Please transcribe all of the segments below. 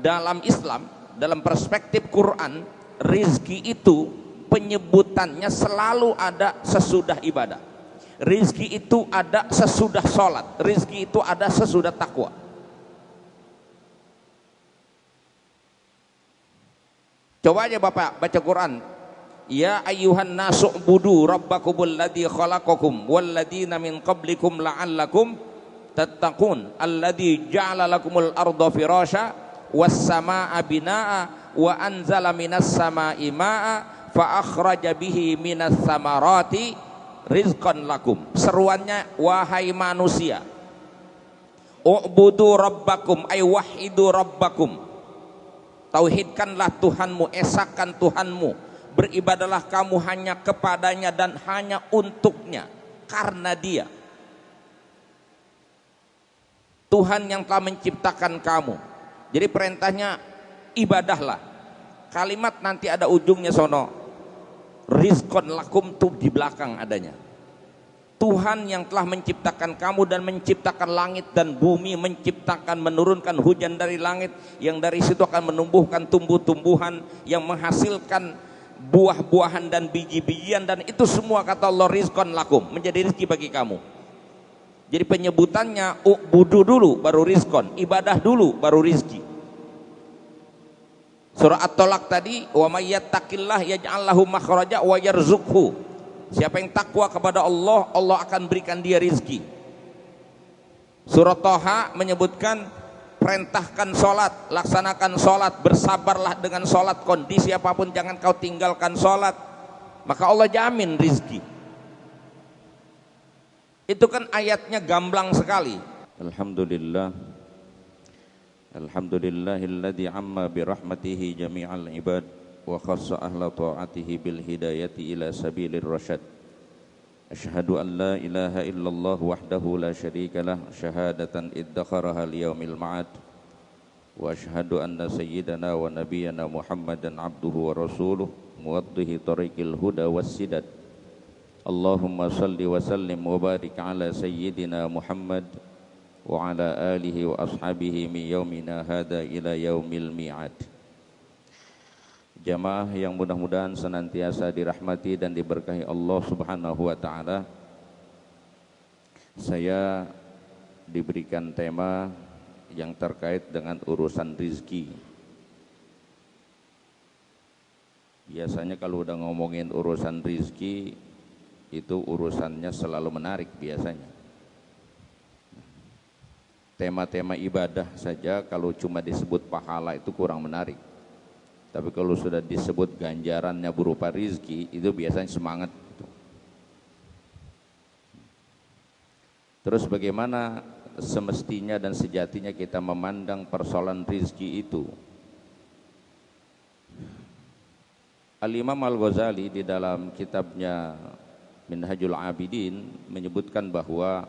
dalam Islam, dalam perspektif Quran, rizki itu penyebutannya selalu ada sesudah ibadah. Rizki itu ada sesudah sholat, rizki itu ada sesudah takwa. Coba aja Bapak baca Quran, ya ayyuhan nasu budu rabbakumul ladzi khalaqakum walladzina min qablikum la'allakum tattaqun alladzi ja'ala lakumul arda firasya was samaa'a binaa'a wa anzala minas samaa'i maa'a fa akhraja bihi minas samarati rizqan lakum. Seruannya, wahai manusia, u'budu rabbakum ay wahidu rabbakum, tauhidkanlah Tuhanmu, esakan Tuhanmu, beribadalah kamu hanya kepadanya dan hanya untuknya, karena Dia Tuhan yang telah menciptakan kamu. Jadi perintahnya ibadahlah. Kalimat nanti ada ujungnya sono, rizqan lakum, tuh di belakang adanya. Tuhan yang telah menciptakan kamu dan menciptakan langit dan bumi, menciptakan, menurunkan hujan dari langit, yang dari situ akan menumbuhkan tumbuh-tumbuhan yang menghasilkan buah-buahan dan biji-bijian, dan itu semua kata Allah rizqan lakum, menjadi rezeki bagi kamu. Jadi penyebutannya u'budu dulu baru rizqan, ibadah dulu baru rizki. Surah At-Talaq tadi, wa may yattaqillah yaj'al lahu makhraja wa yarzuqhu. Siapa yang takwa kepada Allah, Allah akan berikan dia rizki. Surah Thaha menyebutkan perintahkan sholat, laksanakan sholat, bersabarlah dengan sholat, kondisi apapun jangan kau tinggalkan sholat, maka Allah jamin rizki. Itu kan ayatnya gamblang sekali. Alhamdulillah, alhamdulillahilladzi amma birahmatihi jami'al ibad wa khassa ahla ta'atihi bil hidayati ila sabilir rasyad. Asyhadu an la ilaha illallah wahdahu la syarikalah syahadatan iddakharaha liyaumil ma'ad. Wa asyhadu anna sayyidana wa nabiyyana Muhammadan abduhu wa rasuluh muwaddihi tariqil huda wassidad. Allahumma salli wa sallim wa barik ala sayyidina Muhammad wa ala alihi wa ashabihi min yaumina hadha ila yaumil mi'ad. Jamaah yang mudah-mudahan senantiasa dirahmati dan diberkahi Allah Subhanahu wa taala. Saya diberikan tema yang terkait dengan urusan rizki. Biasanya kalau udah ngomongin urusan rizki, itu urusannya selalu menarik biasanya. Tema-tema ibadah saja kalau cuma disebut pahala itu kurang menarik. Tapi kalau sudah disebut ganjarannya berupa rizki, itu biasanya semangat. Terus bagaimana semestinya dan sejatinya kita memandang persoalan rizki itu? Al-Imam Al-Ghazali di dalam kitabnya Minhajul Abidin menyebutkan bahwa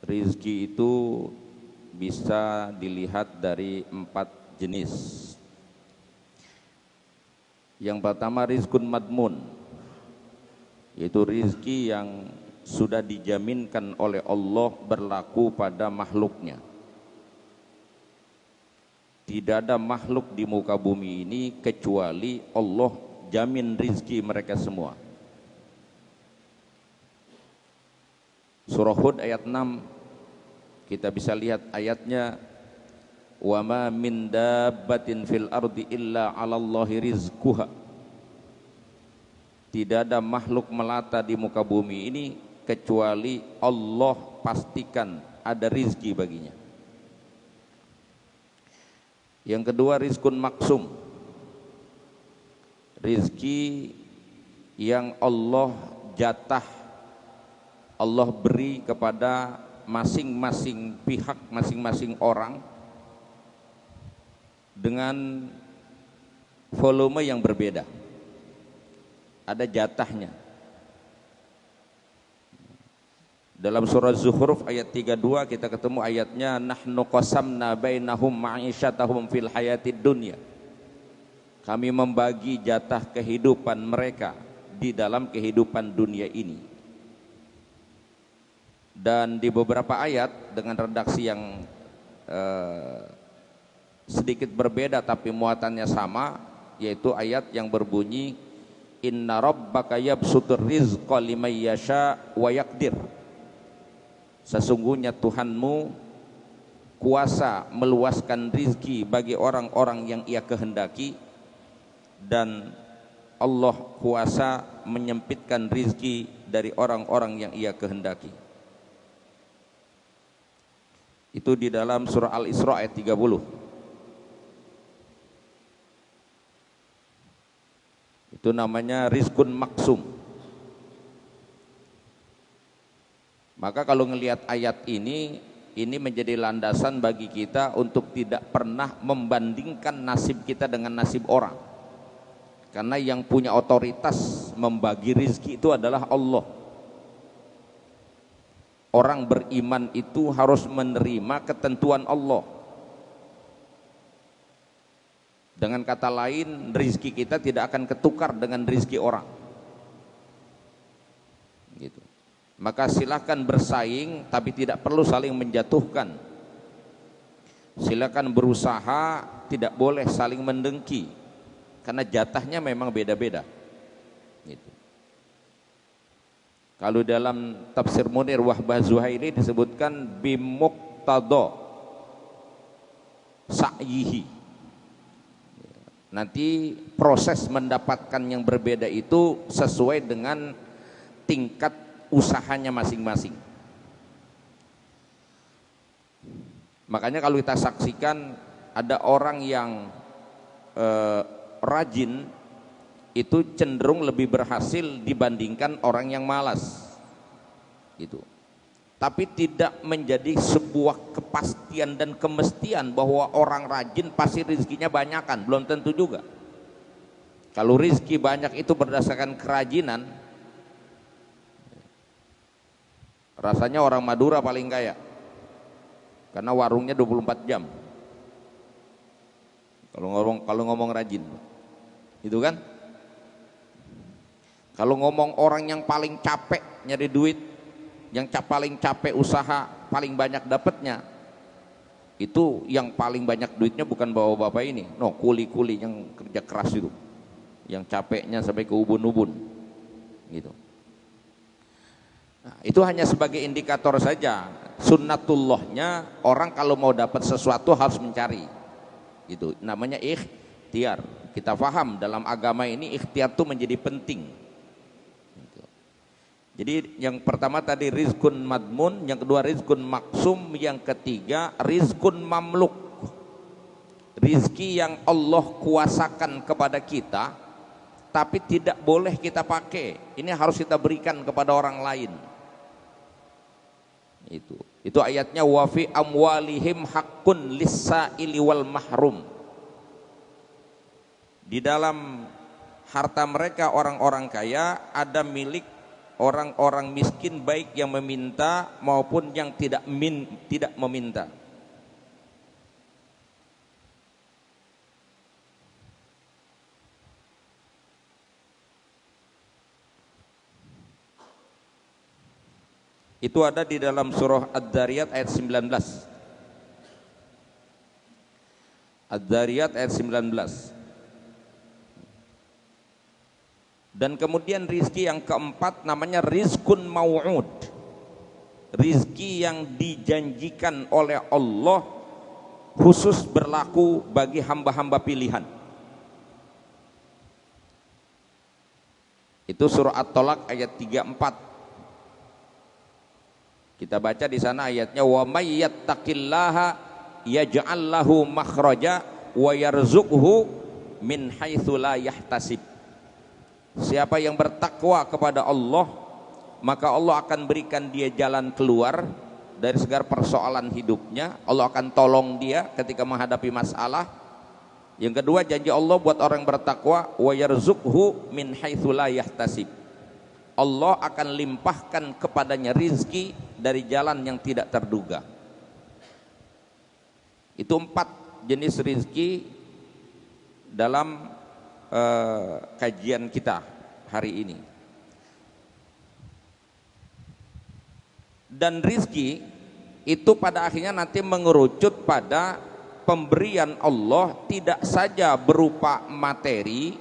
rizki itu bisa dilihat dari 4 jenis. Yang pertama rizkun madmun, yaitu rizki yang sudah dijaminkan oleh Allah berlaku pada makhluknya. Tidak ada makhluk di muka bumi ini kecuali Allah jamin rizki mereka semua. Surah Hud ayat 6 kita bisa lihat ayatnya, wa ma min dabbatin fil ardi illa 'alallahi rizquha. Tidak ada makhluk melata di muka bumi ini kecuali Allah pastikan ada rizki baginya. Yang kedua rizkun maksum, rizki yang Allah jatah, Allah beri kepada masing-masing pihak, masing-masing orang dengan volume yang berbeda. Ada jatahnya. Dalam surah Zuhruf ayat 32 kita ketemu ayatnya, nahnu qasamna bainahum ma'isyatahum fil hayatid dunya. Kami membagi jatah kehidupan mereka di dalam kehidupan dunia ini. Dan di beberapa ayat dengan redaksi yang sedikit berbeda tapi muatannya sama, yaitu ayat yang berbunyi inna rabbaka yabsutur rizqa liman yasha wa yaqdir. Sesungguhnya Tuhanmu kuasa meluaskan rizki bagi orang-orang yang ia kehendaki, dan Allah kuasa menyempitkan rizki dari orang-orang yang ia kehendaki. Itu di dalam surah Al-Isra ayat 30. Itu namanya rizkun maksum. Maka kalau ngelihat ayat ini menjadi landasan bagi kita untuk tidak pernah membandingkan nasib kita dengan nasib orang. Karena yang punya otoritas membagi rizki itu adalah Allah. Orang beriman itu harus menerima ketentuan Allah. Dengan kata lain, rizki kita tidak akan ketukar dengan rizki orang. Gitu. Maka silahkan bersaing, tapi tidak perlu saling menjatuhkan. Silakan berusaha, tidak boleh saling mendengki, karena jatahnya memang beda-beda. Gitu. Kalau dalam tafsir Munir Wahbah Zuhaili disebutkan bimuqtada sa'yihi. Nanti proses mendapatkan yang berbeda itu sesuai dengan tingkat usahanya masing-masing. Makanya kalau kita saksikan ada orang yang rajin itu cenderung lebih berhasil dibandingkan orang yang malas, gitu. Tapi tidak menjadi sebuah kepastian dan kemestian bahwa orang rajin pasti rezekinya banyakan, belum tentu juga. Kalau rezeki banyak itu berdasarkan kerajinan, rasanya orang Madura paling kaya, karena warungnya 24 jam. Kalau ngomong rajin, itu kan. Kalau ngomong orang yang paling capek nyari duit, yang paling capek usaha, paling banyak dapatnya, itu yang paling banyak duitnya bukan bapak-bapak ini, no, kuli-kuli yang kerja keras itu, yang capeknya sampai ke ubun-ubun, gitu. Nah, itu hanya sebagai indikator saja. Sunnatullahnya orang kalau mau dapat sesuatu harus mencari, gitu. Namanya ikhtiar. Kita paham dalam agama ini ikhtiar itu menjadi penting. Jadi yang pertama tadi rizkun madmun, yang kedua rizkun maksum, yang ketiga rizkun mamluk. Rizki yang Allah kuasakan kepada kita, tapi tidak boleh kita pakai. Ini harus kita berikan kepada orang lain. Itu ayatnya wa fi amwalihim haqqun lis-sa'ili wal mahrum. Di dalam harta mereka orang-orang kaya ada milik orang-orang miskin, baik yang meminta maupun yang tidak meminta. Itu ada di dalam surah Ad-Dzariyat ayat 19. Ad-Dzariyat ayat 19. Dan kemudian rizki yang keempat namanya rizkun mau'ud. Rizki yang dijanjikan oleh Allah khusus berlaku bagi hamba-hamba pilihan. Itu surah At-Tolak ayat 34. Kita baca di sana ayatnya wa may yattaqillaha yaj'al lahu makhraja wa yarzuqhu min haitsu la yahtasib. Siapa yang bertakwa kepada Allah, maka Allah akan berikan dia jalan keluar dari segala persoalan hidupnya. Allah akan tolong dia ketika menghadapi masalah. Yang kedua, janji Allah buat orang yang bertakwa, wa yarzuqhu min haitsu la yahtasib. Allah akan limpahkan kepadanya rizki dari jalan yang tidak terduga. Itu 4 jenis rizki dalam kajian kita hari ini. Dan rizki itu pada akhirnya nanti mengerucut pada pemberian Allah tidak saja berupa materi,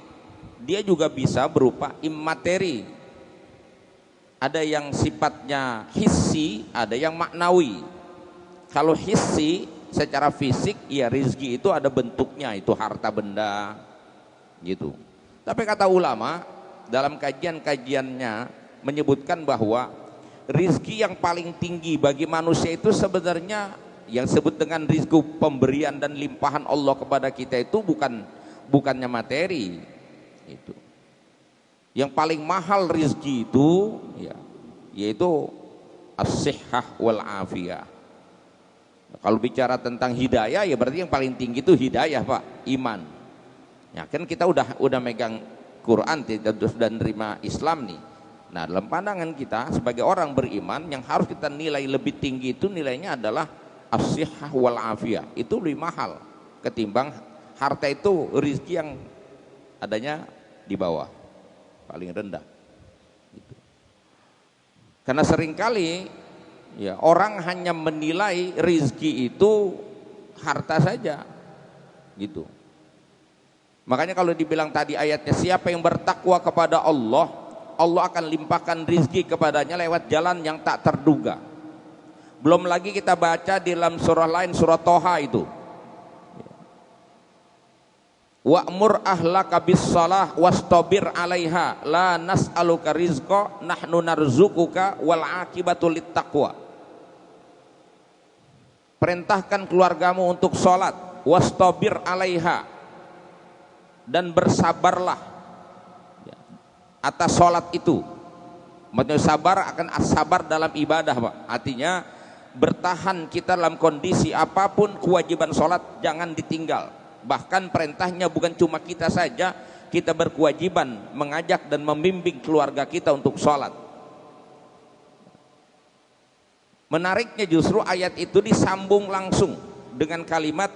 dia juga bisa berupa imateri. Ada yang sifatnya hissi, ada yang maknawi. Kalau hissi secara fisik, ya rizki itu ada bentuknya, itu harta benda gitu. Tapi kata ulama dalam kajian-kajiannya menyebutkan bahwa rizki yang paling tinggi bagi manusia itu sebenarnya yang disebut dengan rizki pemberian dan limpahan Allah kepada kita itu bukannya materi itu. Yang paling mahal rizki itu ya, yaitu as-sihhah wal afiyah. Kalau bicara tentang hidayah, ya berarti yang paling tinggi itu hidayah, Pak, iman. Ya kan kita udah megang Quran dan nerima Islam nih. Nah, dalam pandangan kita sebagai orang beriman, yang harus kita nilai lebih tinggi itu nilainya adalah as-sihhah wal afiyah. Itu lebih mahal ketimbang harta, itu rezeki yang adanya di bawah, paling rendah. Gitu. Karena seringkali ya orang hanya menilai rizki itu harta saja gitu. Makanya kalau dibilang tadi ayatnya, siapa yang bertakwa kepada Allah, Allah akan limpahkan rizki kepadanya lewat jalan yang tak terduga. Belum lagi kita baca di dalam surah lain, surah Toha itu, wa'mur ahlaka bis-shalah wastabir 'alaiha la nas'aluka rizqa nahnu narzuquka wal 'aqibatu littaqwa. Perintahkan keluargamu untuk sholat, wastabir 'alaiha, dan bersabarlah atas sholat itu. Maksudnya sabar akan sabar dalam ibadah, Pak. Artinya bertahan kita dalam kondisi apapun, kewajiban sholat jangan ditinggal. Bahkan perintahnya bukan cuma kita saja, kita berkewajiban mengajak dan membimbing keluarga kita untuk sholat. Menariknya justru ayat itu disambung langsung dengan kalimat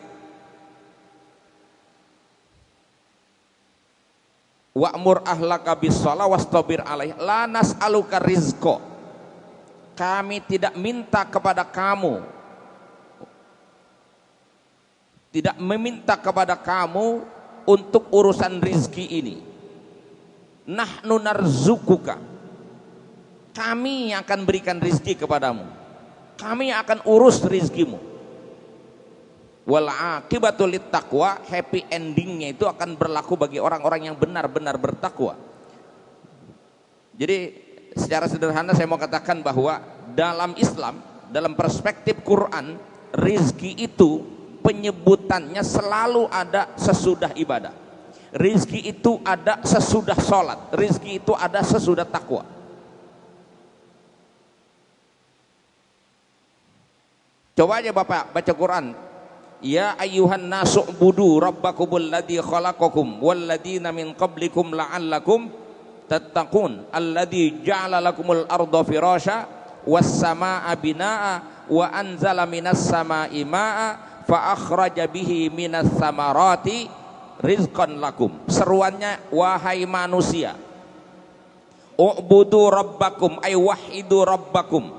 wa'mur ahlaka bis-shalah wastabir 'alaiha la nas'aluka rizqa. Kami tidak minta kepada kamu, tidak meminta kepada kamu untuk urusan rizki ini. Nahnu narzukuka, kami yang akan berikan rizki kepadamu, kami akan urus rizkimu. Wal aqibatu littaqwa, happy endingnya itu akan berlaku bagi orang-orang yang benar-benar bertakwa. Jadi secara sederhana saya mau katakan bahwa dalam Islam, dalam perspektif Quran, rizki itu penyebutannya selalu ada sesudah ibadah. Rizki itu ada sesudah sholat. Rizki itu ada sesudah takwa. Coba aja Bapak baca Quran. Ya ayyuhan nasu budu rabbakumul ladzi khalaqakum walladzina min qablikum la'allakum tattaqun alladzi ja'ala lakumul arda firasya was samaa'a binaa'a wa anzala minas samaa'i maa'a fa akhraja bihi minas samarati rizqan lakum. Seruannya, wahai manusia, u'budu rabbakum ay wahidu rabbakum,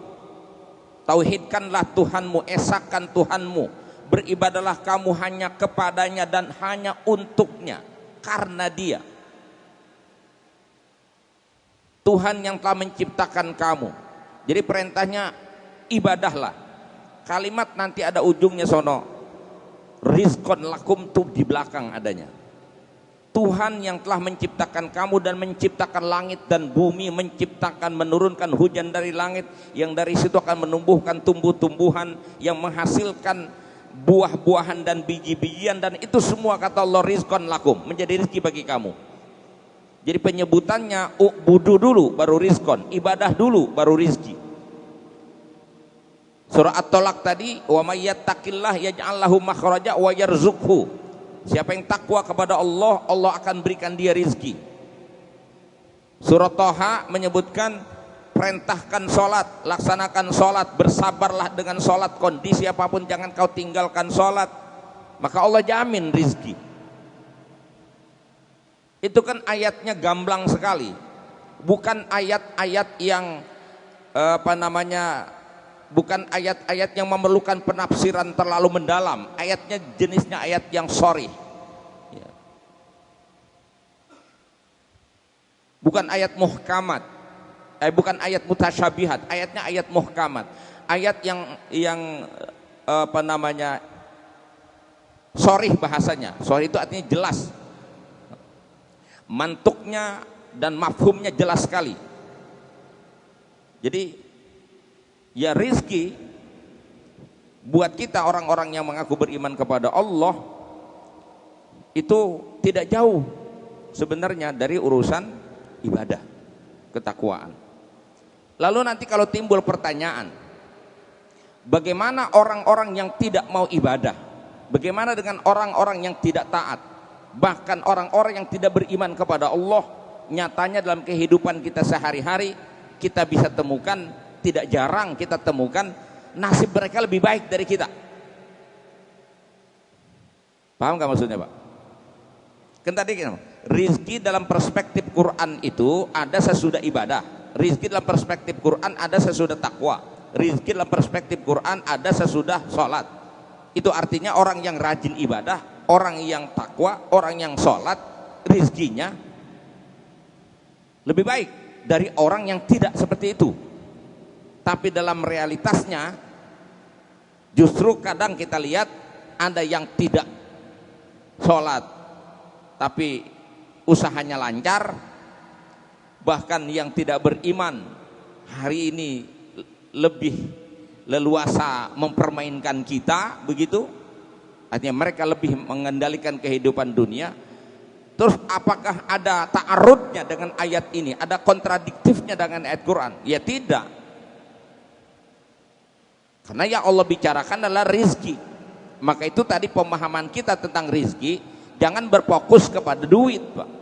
tauhidkanlah Tuhanmu, esakan Tuhanmu, beribadalah kamu hanya kepadanya dan hanya untuknya, karena Dia Tuhan yang telah menciptakan kamu. Jadi perintahnya ibadahlah. Kalimat nanti ada ujungnya sono, rizqan lakum tuh di belakang adanya. Tuhan yang telah menciptakan kamu dan menciptakan langit dan bumi, menciptakan, menurunkan hujan dari langit yang dari situ akan menumbuhkan tumbuh-tumbuhan yang menghasilkan buah-buahan dan biji-bijian, dan itu semua kata Allah rizqan lakum, menjadi rezeki bagi kamu. Jadi penyebutannya u'budu dulu baru rizqan, ibadah dulu baru rizki. Surah At-Talaq tadi, wa may yattaqillah yaj'al lahu makhraja wa yarzuqhu. Siapa yang takwa kepada Allah, Allah akan berikan dia rizki. Surah Toha menyebutkan perintahkan sholat, laksanakan sholat, bersabarlah dengan sholat, kondisi apapun jangan kau tinggalkan sholat, maka Allah jamin rizki. Itu kan ayatnya gamblang sekali, bukan ayat-ayat yang bukan ayat-ayat yang memerlukan penafsiran terlalu mendalam. Ayatnya jenisnya ayat yang sharih. Ya. Bukan ayat muhkamat, bukan ayat mutasyabihat. Ayatnya ayat muhkamat. Ayat yang apa namanya, sharih bahasanya. Sharih itu artinya jelas. Mantuknya dan mafhumnya jelas sekali. Jadi ya rizki buat kita orang-orang yang mengaku beriman kepada Allah itu tidak jauh sebenarnya dari urusan ibadah, ketakwaan. Lalu nanti kalau timbul pertanyaan, bagaimana orang-orang yang tidak mau ibadah? Bagaimana dengan orang-orang yang tidak taat? Bahkan orang-orang yang tidak beriman kepada Allah, nyatanya dalam kehidupan kita sehari-hari kita bisa temukan, tidak jarang kita temukan nasib mereka lebih baik dari kita. Paham gak maksudnya, Pak? Kan tadi rizki dalam perspektif Quran itu ada sesudah ibadah. Rizki dalam perspektif Quran ada sesudah takwa. Rizki dalam perspektif Quran ada sesudah sholat. Itu artinya orang yang rajin ibadah, orang yang takwa, orang yang sholat, rizkinya lebih baik dari orang yang tidak seperti itu. Tapi dalam realitasnya justru kadang kita lihat ada yang tidak sholat tapi usahanya lancar, bahkan yang tidak beriman hari ini lebih leluasa mempermainkan kita, begitu. Artinya mereka lebih mengendalikan kehidupan dunia. Terus apakah ada ta'arudnya dengan ayat ini? Ada kontradiktifnya dengan ayat Quran? Ya tidak. Karena yang Allah bicarakan adalah rizki. Maka itu tadi pemahaman kita tentang rizki, jangan berfokus kepada duit, Pak.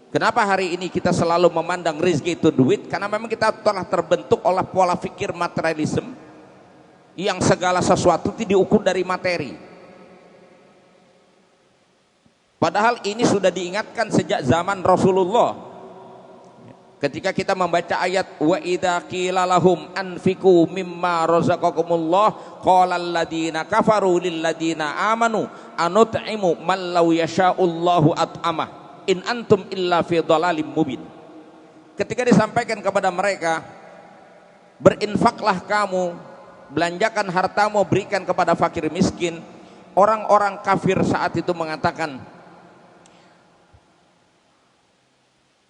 Kenapa hari ini kita selalu memandang rizki itu duit? Karena memang kita telah terbentuk oleh pola pikir materialisme yang segala sesuatu itu diukur dari materi. Padahal ini sudah diingatkan sejak zaman Rasulullah. Ketika kita membaca ayat wa idza qila lahum anfiqu mimma razaqakumullah qala alladziina kafaru lil ladziina amanu anut'imu man law yasha'ullahu at'amah in antum illa fi dhalalim mubin. Ketika disampaikan kepada mereka, berinfaklah kamu, belanjakan hartamu, berikan kepada fakir miskin. Orang-orang kafir saat itu mengatakan,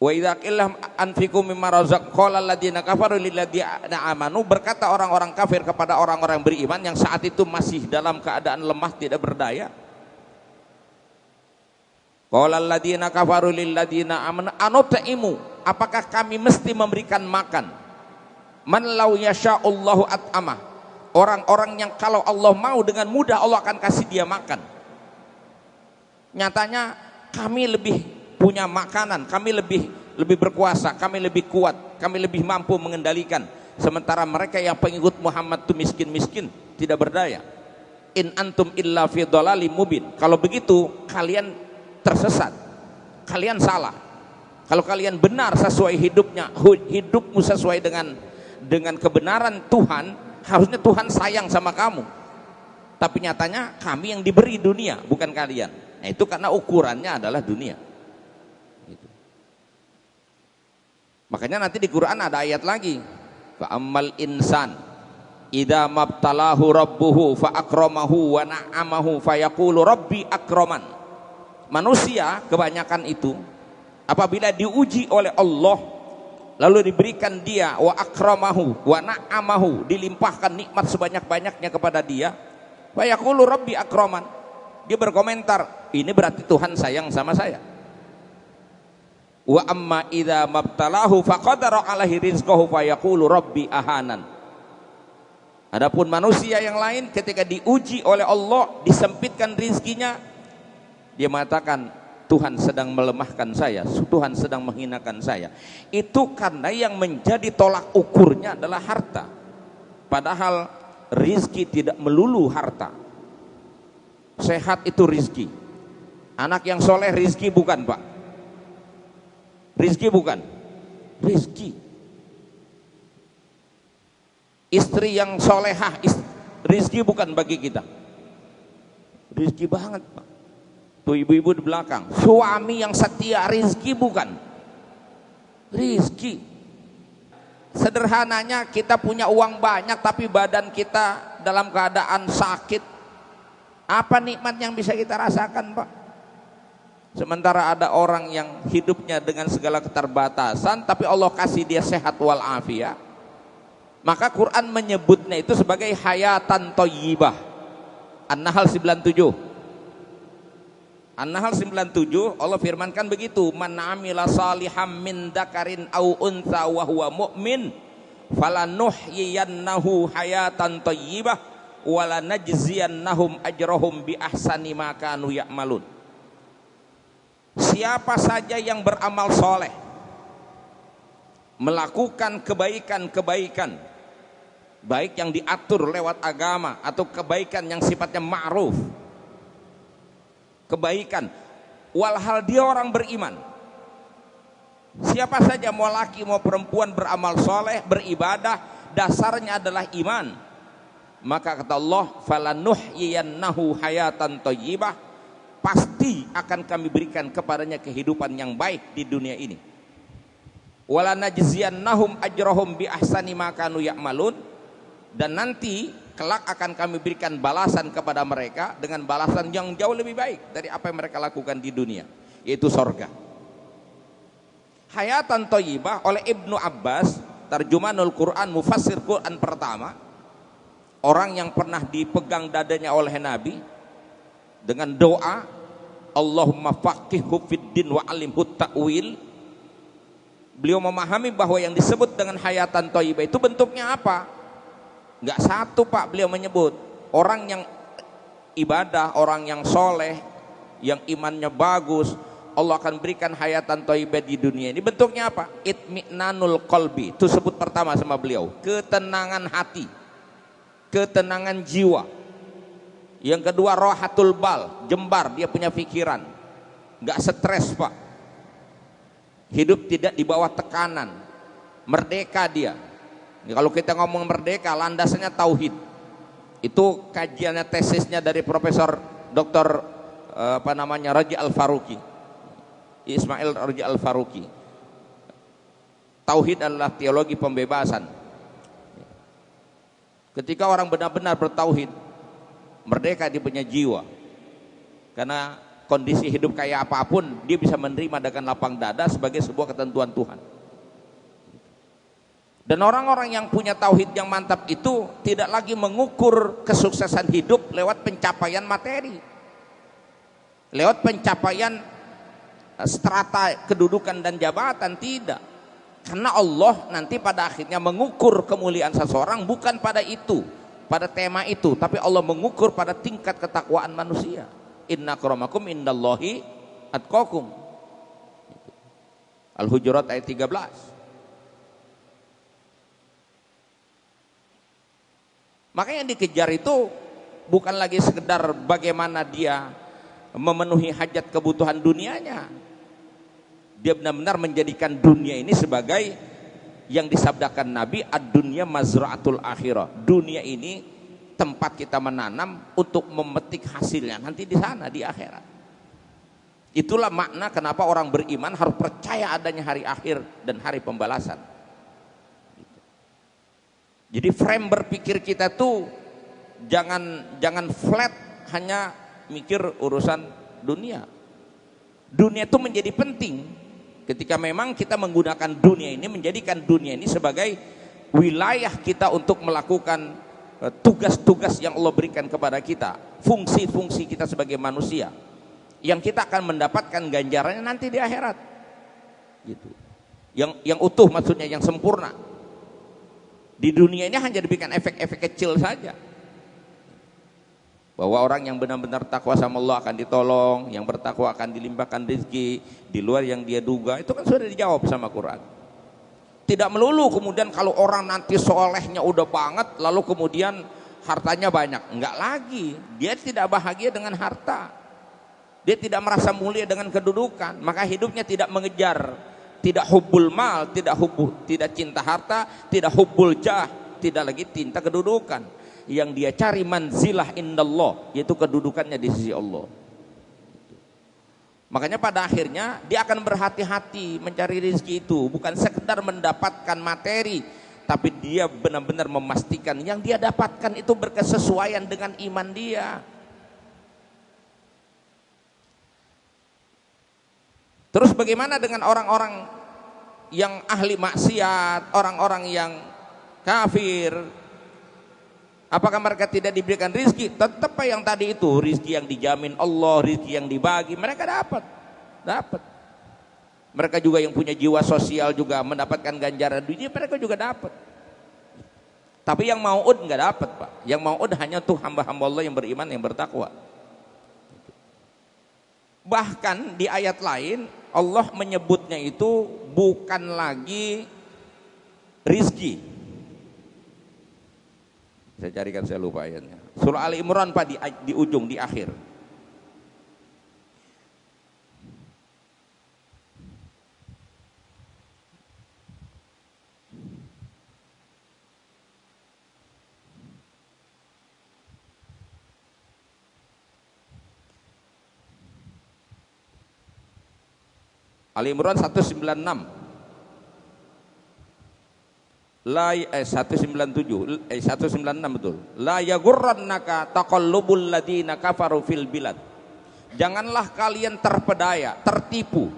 wa idza qila anfiqu mimma razaq qala alladziina kafaru lil ladziina amanu, berkata orang-orang kafir kepada orang-orang beriman yang saat itu masih dalam keadaan lemah, tidak berdaya. Qala alladziina kafaru lil ladziina amanu anut'imu, apakah kami mesti memberikan makan? Man law yasha'ullahu at'amah, orang-orang yang kalau Allah mau dengan mudah Allah akan kasih dia makan. Nyatanya kami lebih punya makanan, kami lebih berkuasa, kami lebih kuat, kami lebih mampu mengendalikan. Sementara mereka yang pengikut Muhammad itu miskin-miskin, tidak berdaya. In antum illa fi dhalalim mubin. Kalau begitu kalian tersesat, kalian salah. Kalau kalian benar sesuai hidupmu sesuai dengan kebenaran Tuhan, harusnya Tuhan sayang sama kamu. Tapi nyatanya kami yang diberi dunia, bukan kalian. Nah, itu karena ukurannya adalah dunia. Makanya nanti di Quran ada ayat lagi, fa ammal insan idza mabtalahu rabbuhu fa akramahu wa na'amahu fa yaqulu rabbi akraman. Manusia kebanyakan itu apabila diuji oleh Allah lalu diberikan dia wa akramahu wa na'amahu, dilimpahkan nikmat sebanyak-banyaknya kepada dia, fa yaqulu rabbi akraman, dia berkomentar, ini berarti Tuhan sayang sama saya. Wa amma idza mabtalahu faqadara alaihi rizqahu fa yaqulu rabbi ahanan. Adapun manusia yang lain ketika diuji oleh Allah, disempitkan rizkinya, dia mengatakan Tuhan sedang melemahkan saya, Tuhan sedang menghinakan saya. Itu karena yang menjadi tolak ukurnya adalah harta. Padahal rizki tidak melulu harta. Sehat itu rizki. Anak yang soleh rizki bukan, Pak? Rizki bukan, rizki. istri yang solehah, rizki bukan bagi kita. Rizki banget Pak. Tuh ibu-ibu di belakang, suami yang setia, rizki bukan. Rizki sederhananya kita punya uang banyak tapi badan kita dalam keadaan sakit. Apa nikmat yang bisa kita rasakan Pak? Sementara ada orang yang hidupnya dengan segala keterbatasan tapi Allah kasih dia sehat walafiat. Maka Quran menyebutnya itu sebagai hayatan thayyibah. An-Nahl 97. An-Nahl 97 Allah firmankan begitu, man amila saliham min dzakarin au untha wa huwa mu'min falanuhyiyannahu hayatan thayyibah wa lanajziyannahum ajrahum bi ahsani ma kanu ya'malun. Siapa saja yang beramal soleh, melakukan kebaikan-kebaikan, baik yang diatur lewat agama atau kebaikan yang sifatnya ma'ruf, kebaikan walhal dia orang beriman. Siapa saja mau laki mau perempuan beramal soleh, beribadah, dasarnya adalah iman. Maka kata Allah, falanuhyiyannahu hayatan thayyibah, pasti akan kami berikan kepadanya kehidupan yang baik di dunia ini. Walanajziyannahum ajrahum bi ahsani ma kanu ya'malun, dan nanti kelak akan kami berikan balasan kepada mereka dengan balasan yang jauh lebih baik dari apa yang mereka lakukan di dunia, yaitu sorga. Hayatan thayyibah oleh Ibnu Abbas, tarjumanul Quran, mufassir Quran pertama, orang yang pernah dipegang dadanya oleh Nabi dengan doa Allahumma faqihhu fiddin wa alimhu ta'wil. Beliau memahami bahwa yang disebut dengan hayatan thayyibah itu bentuknya apa? Enggak satu Pak, beliau menyebut orang yang ibadah, orang yang soleh, yang imannya bagus, Allah akan berikan hayatan thayyibah di dunia ini. Bentuknya apa? Itmi'nanul qalbi, itu sebut pertama sama beliau, ketenangan hati, ketenangan jiwa. Yang kedua rohatul bal, jembar dia punya pikiran, enggak stres Pak, hidup tidak di bawah tekanan, merdeka dia. Kalau kita ngomong merdeka, landasannya tauhid. Itu kajiannya, tesisnya dari Profesor Dr. Raji Al-Faruqi, Ismail Raji Al-Faruqi. Tauhid adalah teologi pembebasan. Ketika orang benar-benar bertauhid, merdeka dia punya jiwa. Karena kondisi hidup kayak apapun, dia bisa menerima dengan lapang dada sebagai sebuah ketentuan Tuhan. Dan orang-orang yang punya tauhid yang mantap itu tidak lagi mengukur kesuksesan hidup lewat pencapaian materi, lewat pencapaian strata kedudukan dan jabatan, tidak. Karena Allah nanti pada akhirnya mengukur kemuliaan seseorang bukan pada itu, pada tema itu, tapi Allah mengukur pada tingkat ketakwaan manusia. Inna akramakum indallahi atqakum. Al-Hujurat ayat 13. Maka yang dikejar itu bukan lagi sekedar bagaimana dia memenuhi hajat kebutuhan dunianya. Dia benar-benar menjadikan dunia ini sebagai yang disabdakan Nabi, ad-dunya mazra'atul akhirah. Dunia ini tempat kita menanam untuk memetik hasilnya nanti di sana di akhirat. Itulah makna kenapa orang beriman harus percaya adanya hari akhir dan hari pembalasan. Jadi frame berpikir kita tuh jangan flat hanya mikir urusan dunia. Dunia itu menjadi penting ketika memang kita menggunakan dunia ini, menjadikan dunia ini sebagai wilayah kita untuk melakukan tugas-tugas yang Allah berikan kepada kita, fungsi-fungsi kita sebagai manusia yang kita akan mendapatkan ganjarannya nanti di akhirat. Gitu. Yang utuh, maksudnya yang sempurna. Di dunia ini hanya diberikan efek-efek kecil saja. Bahwa orang yang benar-benar takwa sama Allah akan ditolong, yang bertakwa akan dilimpahkan rezeki di luar yang dia duga, itu kan sudah dijawab sama Quran. Tidak melulu kemudian kalau orang nanti solehnya udah banget lalu kemudian hartanya banyak, enggak lagi. Dia tidak bahagia dengan harta, dia tidak merasa mulia dengan kedudukan, maka hidupnya tidak mengejar, tidak hubbul mal, tidak cinta harta, tidak hubbul jah, tidak lagi cinta kedudukan. Yang dia cari manzilah indallah, yaitu kedudukannya di sisi Allah. Makanya pada akhirnya dia akan berhati-hati mencari rezeki itu, bukan sekedar mendapatkan materi, tapi dia benar-benar memastikan yang dia dapatkan itu berkesesuaian dengan iman dia. Terus bagaimana dengan orang-orang yang ahli maksiat, orang-orang yang kafir? Apakah mereka tidak diberikan rizki? Tetap yang tadi itu, rizki yang dijamin Allah, rizki yang dibagi, mereka dapat. Mereka juga yang punya jiwa sosial juga mendapatkan ganjaran dunia, mereka juga dapat. Tapi yang mau'ud nggak dapat, Pak. Yang mau'ud hanya tuh hamba-hamba Allah yang beriman, yang bertakwa. Bahkan di ayat lain Allah menyebutnya itu bukan lagi rizki. Saya carikan, saya lupa ayatnya. Surah Ali Imran, Pak, di ujung, di akhir. Ali Imran 196. 196 betul. La yaghurrannaka taqallubul ladina kafaru fil bilad. Janganlah kalian terpedaya, tertipu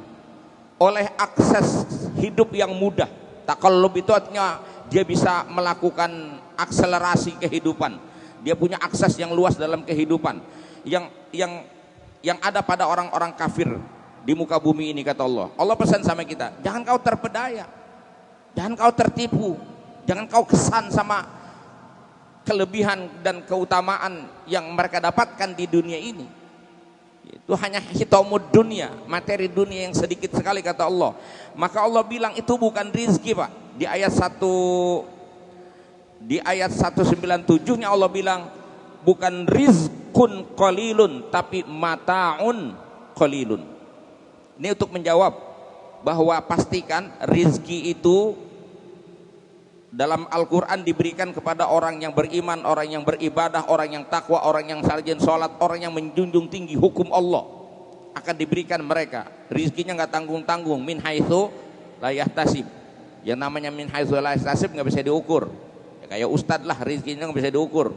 oleh akses hidup yang mudah. Taqallub itu artinya dia bisa melakukan akselerasi kehidupan. Dia punya akses yang luas dalam kehidupan. Yang ada pada orang-orang kafir di muka bumi ini, kata Allah. Allah pesan sama kita, jangan kau terpedaya, jangan kau tertipu, jangan kau kesan sama kelebihan dan keutamaan yang mereka dapatkan di dunia ini. Itu hanya hitamud dunia, materi dunia yang sedikit sekali, kata Allah. Maka Allah bilang itu bukan rizki, Pak. Di ayat 197-nya Allah bilang bukan rizkun qalilun, tapi mata'un qalilun. Ini untuk menjawab bahwa pastikan rizki itu dalam Al-Quran diberikan kepada orang yang beriman, orang yang beribadah, orang yang takwa, orang yang sarjin sholat, orang yang menjunjung tinggi hukum Allah, akan diberikan mereka. Rizkinya nggak tanggung-tanggung, min haitsu la yahtasib. Yang namanya min haitsu la yahtasib nggak bisa diukur. Ya, kayak ustadz lah, rizkinya nggak bisa diukur.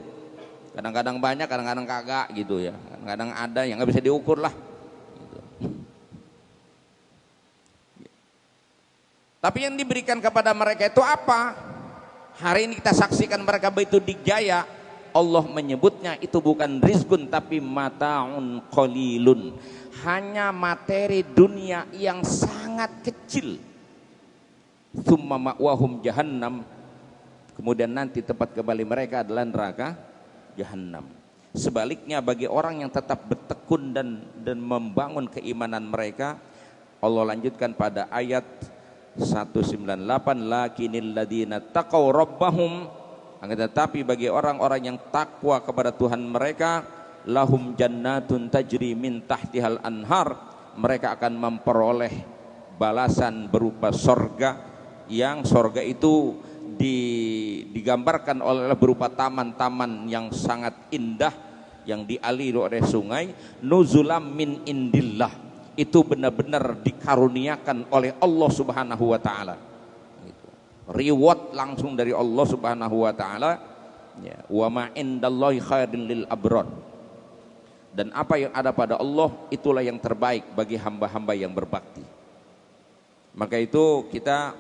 Kadang-kadang banyak, kadang-kadang kagak gitu ya. Kadang-kadang ada yang nggak bisa diukur lah. Tapi yang diberikan kepada mereka itu apa? Hari ini kita saksikan mereka begitu dijaya. Allah menyebutnya itu bukan rizkun, tapi mata'un qalilun. Hanya materi dunia yang sangat kecil. Tsumma ma'wahum jahannam. Kemudian nanti tempat kembali mereka adalah neraka jahannam. Sebaliknya bagi orang yang tetap bertekun dan membangun keimanan mereka, Allah lanjutkan pada ayat 198, lakinil ladina taqaw rabbahum, akan tetapi bagi orang-orang yang takwa kepada Tuhan mereka, lahum jannatun tajri min tahtihal anhar, mereka akan memperoleh balasan berupa sorga, yang sorga itu digambarkan oleh berupa taman-taman yang sangat indah yang dialiri oleh sungai, nuzulam min indillah, itu benar-benar dikaruniakan oleh Allah Subhanahu wa taala. Reward langsung dari Allah Subhanahu wa taala. Ya, wa ma indallahi khairin lil abrar. Dan apa yang ada pada Allah itulah yang terbaik bagi hamba-hamba yang berbakti. Maka itu kita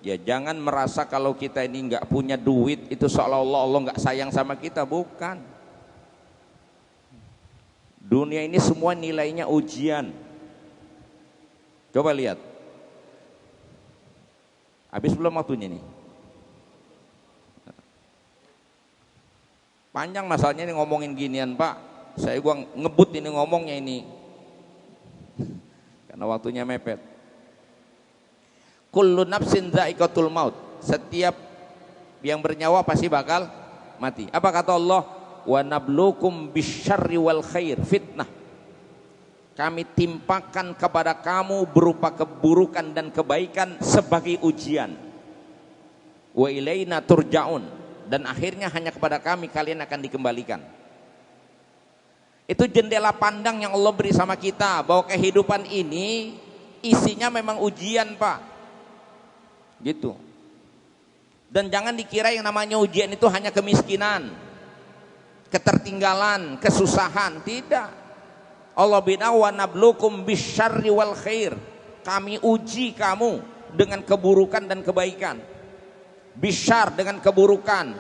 ya jangan merasa kalau kita ini enggak punya duit itu seolah-olah Allah enggak sayang sama kita, bukan. Dunia ini semua nilainya ujian. Coba lihat. Habis belum waktunya nih? Panjang masalahnya ini ngomongin ginian, Pak. Gua ngebut ini ngomongnya ini. Karena waktunya mepet. Kullu nafsin dha'iqatul maut. Setiap yang bernyawa pasti bakal mati. Apa kata Allah? Wa nablukum bisyarri wal khair fitnah. Kami timpakan kepada kamu berupa keburukan dan kebaikan sebagai ujian. wa ilaina turja'un, dan akhirnya hanya kepada kami kalian akan dikembalikan. Itu jendela pandang yang Allah beri sama kita, bahwa kehidupan ini isinya memang ujian, Pak. Gitu. Dan jangan dikira yang namanya ujian itu hanya kemiskinan, ketertinggalan, kesusahan. Tidak. Allah bilang wa nablukum bisyarri wal khair. Kami uji kamu dengan keburukan dan kebaikan. Bisyar dengan keburukan.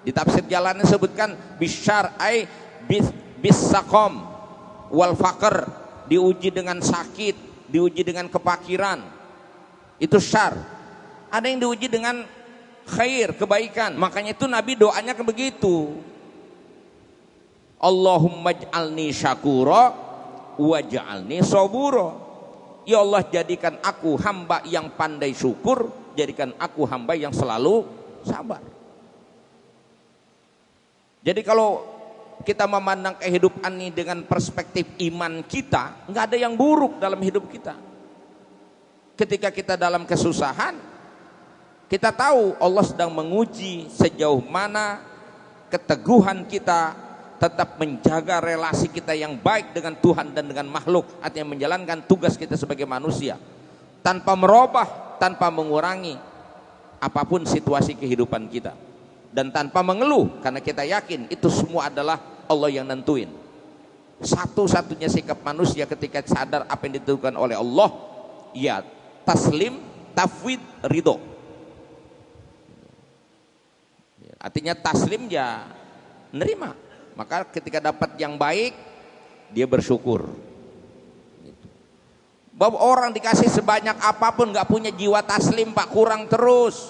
Di tafsir Jalan disebutkan bisyar ay bisaqam wal faqr, diuji dengan sakit, diuji dengan kepakiran. Itu syar. Ada yang diuji dengan khair, kebaikan. Makanya itu Nabi doanya kan begitu. Allahumma ij'alni syakura waj'alni sabura. Ya Allah, jadikan aku hamba yang pandai syukur, jadikan aku hamba yang selalu sabar. Jadi kalau kita memandang kehidupan ini dengan perspektif iman kita, nggak ada yang buruk dalam hidup kita. Ketika kita dalam kesusahan, kita tahu Allah sedang menguji sejauh mana keteguhan kita tetap menjaga relasi kita yang baik dengan Tuhan dan dengan makhluk, artinya menjalankan tugas kita sebagai manusia tanpa merubah, tanpa mengurangi apapun situasi kehidupan kita, dan tanpa mengeluh, karena kita yakin itu semua adalah Allah yang nentuin. Satu-satunya sikap manusia ketika sadar apa yang ditentukan oleh Allah, ya taslim, tafwid, ridho. Artinya taslim ya nerima. Maka ketika dapat yang baik, dia bersyukur. Bahwa orang dikasih sebanyak apapun nggak punya jiwa taslim, Pak, kurang terus.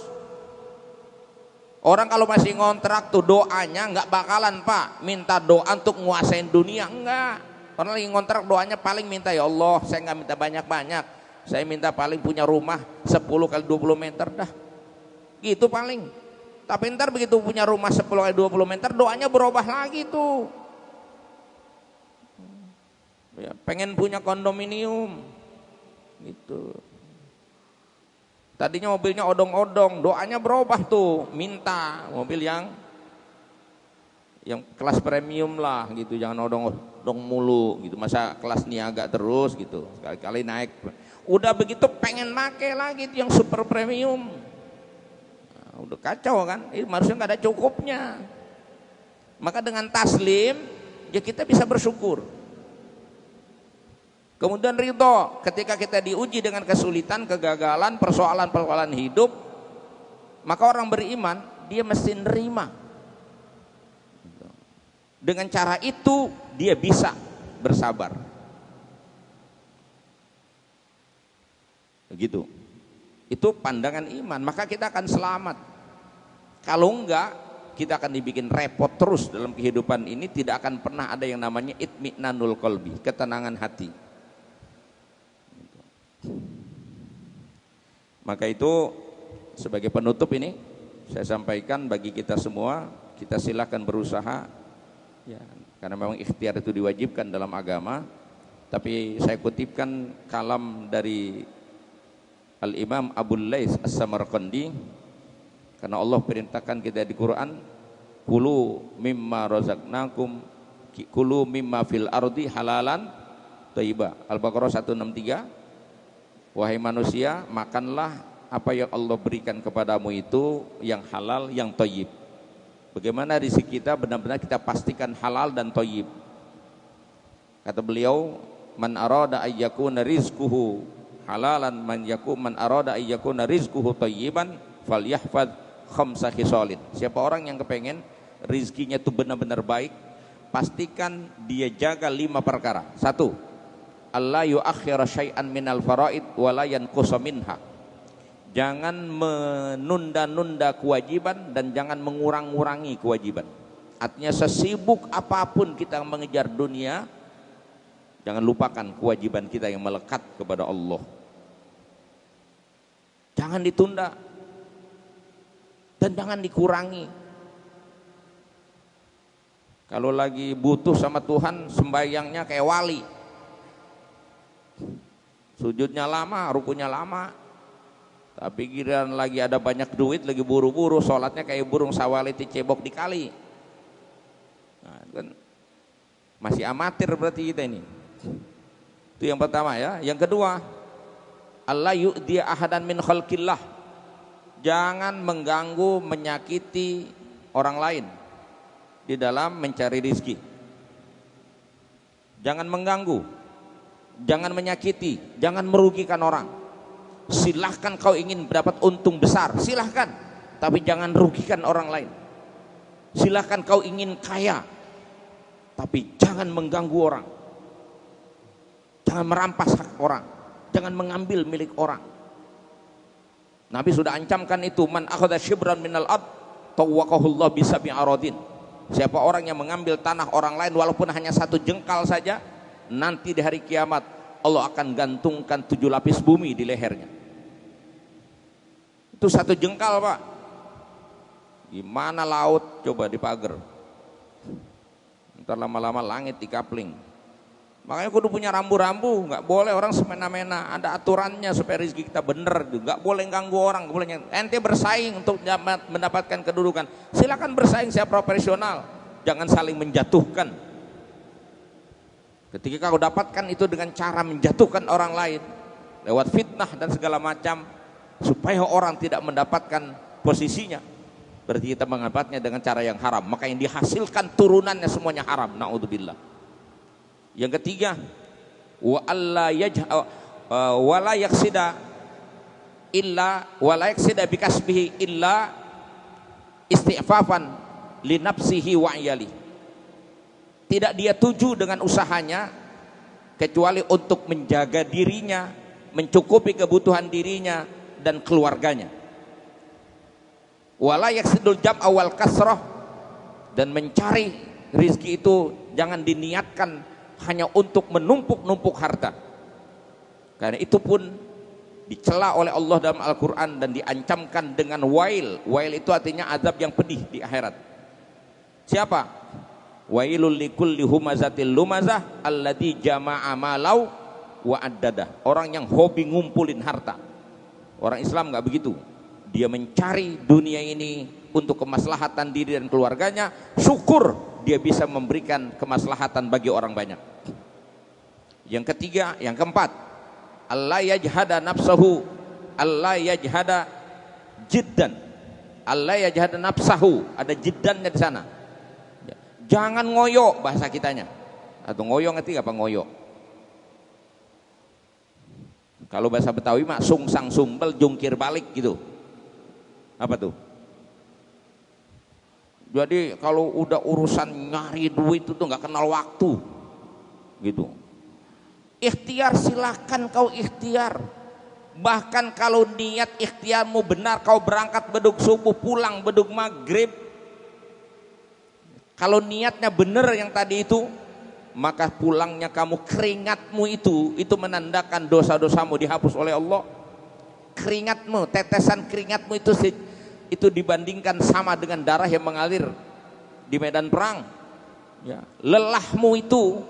Orang kalau masih ngontrak tuh doanya nggak bakalan, Pak, minta doa untuk nguasain dunia, enggak. Orang lagi ngontrak doanya paling minta, ya Allah saya nggak minta banyak-banyak, saya minta paling punya rumah 10 kali 20 meter dah, gitu paling. Tapi ntar begitu punya rumah 10 kali 20 meter, doanya berubah lagi tuh. Ya, pengen punya kondominium, gitu. Tadinya mobilnya odong-odong, doanya berubah tuh, minta mobil yang kelas premium lah, gitu. Jangan odong-odong mulu, gitu. Masa kelas niaga terus, gitu. Sekali-kali naik. Udah begitu pengen make lagi yang super premium. Udah kacau kan, manusia nggak ada cukupnya. Maka dengan taslim ya kita bisa bersyukur. Kemudian ridho, ketika kita diuji dengan kesulitan, kegagalan, persoalan-persoalan hidup, maka orang beriman dia mesti nerima. Dengan cara itu dia bisa bersabar. Begitu. Itu pandangan iman, maka kita akan selamat. Kalau enggak, kita akan dibikin repot terus dalam kehidupan ini. Tidak akan pernah ada yang namanya itmi'nanul qalbi, ketenangan hati. Maka itu sebagai penutup ini saya sampaikan bagi kita semua, kita silakan berusaha ya, karena memang ikhtiar itu diwajibkan dalam agama. Tapi saya kutipkan kalam dari Al-Imam Abul Lais As-Samarqandi, karena Allah perintahkan kita di Quran, kulu mimma razaqnakum, kulu mimma fil ardi halalan thayyiba. Al-Baqarah 163. Wahai manusia, makanlah apa yang Allah berikan kepadamu itu yang halal, yang thayyib. Bagaimana rezeki kita benar-benar kita pastikan halal dan thayyib. Kata beliau, man arada ayyakuna rizquhu halalan man arada ayyakuna rizquhu thayyiban falyahfaz khamsa khisalin. Siapa orang yang kepengen rizkinya itu benar-benar baik, pastikan dia jaga 5 perkara. 1, alla yuakhkhira syai'an minal faraid wa la yanqusa minha. Jangan menunda-nunda kewajiban dan jangan mengurang-urangi kewajiban. Artinya sesibuk apapun kita mengejar dunia, jangan lupakan kewajiban kita yang melekat kepada Allah. Jangan ditunda dan jangan dikurangi. Kalau lagi butuh sama Tuhan, sembahyangnya kayak wali. Sujudnya lama, rukunya lama. Tapi giliran lagi ada banyak duit, lagi buru-buru, sholatnya kayak burung sawaliti cebok di kali. Nah, kan masih amatir berarti kita ini. Itu yang pertama ya. Yang kedua, Allah yu'di ahadan min khalqillah. Jangan mengganggu, menyakiti orang lain di dalam mencari rizki. Jangan mengganggu, jangan menyakiti, jangan merugikan orang. Silahkan kau ingin mendapat untung besar, silahkan, tapi jangan rugikan orang lain. Silahkan kau ingin kaya, tapi jangan mengganggu orang. Jangan merampas hak orang, jangan mengambil milik orang. Nabi sudah ancamkan itu, man akhadha shibran minal ard tawwaqahullah bisabi aradin. Siapa orang yang mengambil tanah orang lain walaupun hanya 1 jengkal saja, nanti di hari kiamat Allah akan gantungkan 7 lapis bumi di lehernya. Itu 1 jengkal, Pak. Gimana laut coba dipager. Ntar lama-lama langit dikapling. Makanya kudu punya rambu-rambu, nggak boleh orang semena-mena, ada aturannya supaya rezeki kita bener, nggak boleh ganggu orang, nggak boleh. Ente bersaing untuk mendapatkan kedudukan, silakan bersaing, saya profesional, jangan saling menjatuhkan. Ketika kau dapatkan itu dengan cara menjatuhkan orang lain, lewat fitnah dan segala macam, supaya orang tidak mendapatkan posisinya, berarti kita mendapatnya dengan cara yang haram, maka yang dihasilkan turunannya semuanya haram, naudzubillah. Yang ketiga, wala yaksida bikasbihi illa istighfafan li nafsihi wa iyali. Tidak dia tuju dengan usahanya kecuali untuk menjaga dirinya, mencukupi kebutuhan dirinya dan keluarganya. Wala yaksidul jam'a wal kasrah, dan mencari rizki itu jangan diniatkan hanya untuk menumpuk-numpuk harta. Karena itu pun dicela oleh Allah dalam Al-Quran dan diancamkan dengan wail. Wail itu artinya azab yang pedih di akhirat. Siapa? Wailul likulli humazatil lumazah alladzi jama'a malau wa addadah. Orang yang hobi ngumpulin harta. Orang Islam nggak begitu. Dia mencari dunia ini untuk kemaslahatan diri dan keluarganya. Syukur dia bisa memberikan kemaslahatan bagi orang banyak. Yang ketiga, yang keempat, Allah yajhada nafsahu, Allah yajhada jiddan, Allah yajhada nafsahu, ada jiddannya di sana. Jangan ngoyo bahasa kitanya. Atau ngoyo ngerti apa ngoyo? Kalau bahasa Betawi mah sungsang sumbel jungkir balik gitu. Apa tuh? Jadi kalau udah urusan nyari duit itu nggak kenal waktu, gitu. Ikhtiar silahkan kau ikhtiar. Bahkan kalau niat ikhtiarmu benar, kau berangkat beduk subuh, pulang beduk maghrib. Kalau niatnya benar yang tadi itu, maka pulangnya kamu keringatmu itu menandakan dosa-dosamu dihapus oleh Allah. Keringatmu, tetesan keringatmu itu dibandingkan sama dengan darah yang mengalir di medan perang. Ya, lelahmu itu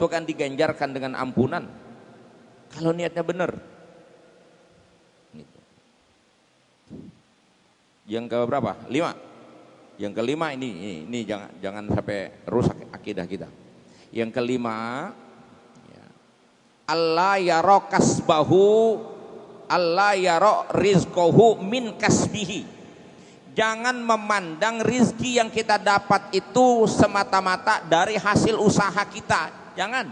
kan diganjarkan dengan ampunan kalau niatnya benar. Gitu. Yang ke berapa? 5. Yang kelima ini jangan sampai rusak akidah kita. Yang kelima, ya, Allah yara kasbahu, Allah yara rizqahu min kasbihi. Jangan memandang rizki yang kita dapat itu semata-mata dari hasil usaha kita. Jangan.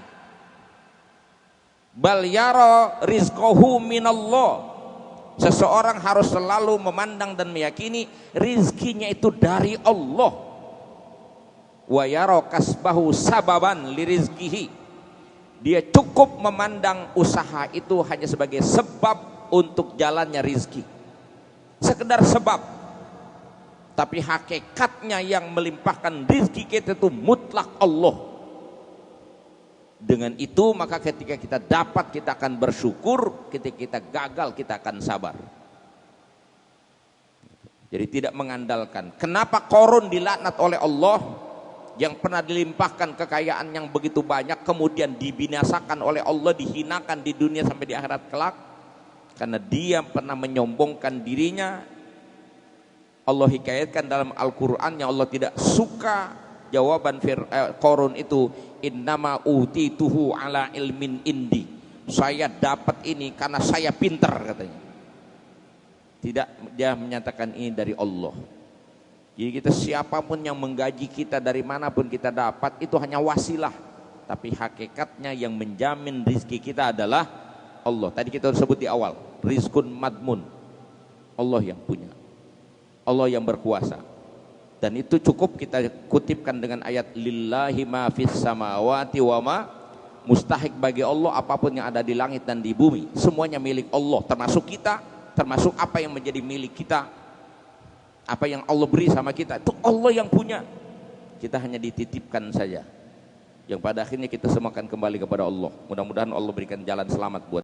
Bal yara rizqahu minallah. Seseorang harus selalu memandang dan meyakini rizkinya itu dari Allah. Wa yara kasbahu sababan li rizkihi. Dia cukup memandang usaha itu hanya sebagai sebab untuk jalannya rizki. Sekedar sebab. Tapi hakikatnya yang melimpahkan rizki kita itu mutlak Allah. Dengan itu maka ketika kita dapat kita akan bersyukur, ketika kita gagal kita akan sabar. Jadi tidak mengandalkan. Kenapa Qarun dilaknat oleh Allah yang pernah dilimpahkan kekayaan yang begitu banyak kemudian dibinasakan oleh Allah, dihinakan di dunia sampai di akhirat kelak? karena dia pernah menyombongkan dirinya. Allah hikayatkan dalam Al-Qur'an yang Allah tidak suka jawaban Qarun itu, innama utituhu ala ilmin indi, saya dapat ini karena saya pintar, katanya. Tidak, dia menyatakan ini dari Allah. Jadi kita, siapapun yang menggaji kita, dari manapun kita dapat, itu hanya wasilah, tapi hakikatnya yang menjamin rizki kita adalah Allah. Tadi kita sebut di awal, rizkun madmun, Allah yang punya, Allah yang berkuasa. Dan itu cukup kita kutipkan dengan ayat lillahi ma fis samawati wa ma, mustahik bagi Allah apapun yang ada di langit dan di bumi, semuanya milik Allah, termasuk kita, termasuk apa yang menjadi milik kita, apa yang Allah beri sama kita, itu Allah yang punya. Kita hanya dititipkan saja, yang pada akhirnya kita semua akan kembali kepada Allah. Mudah-mudahan Allah berikan jalan selamat buat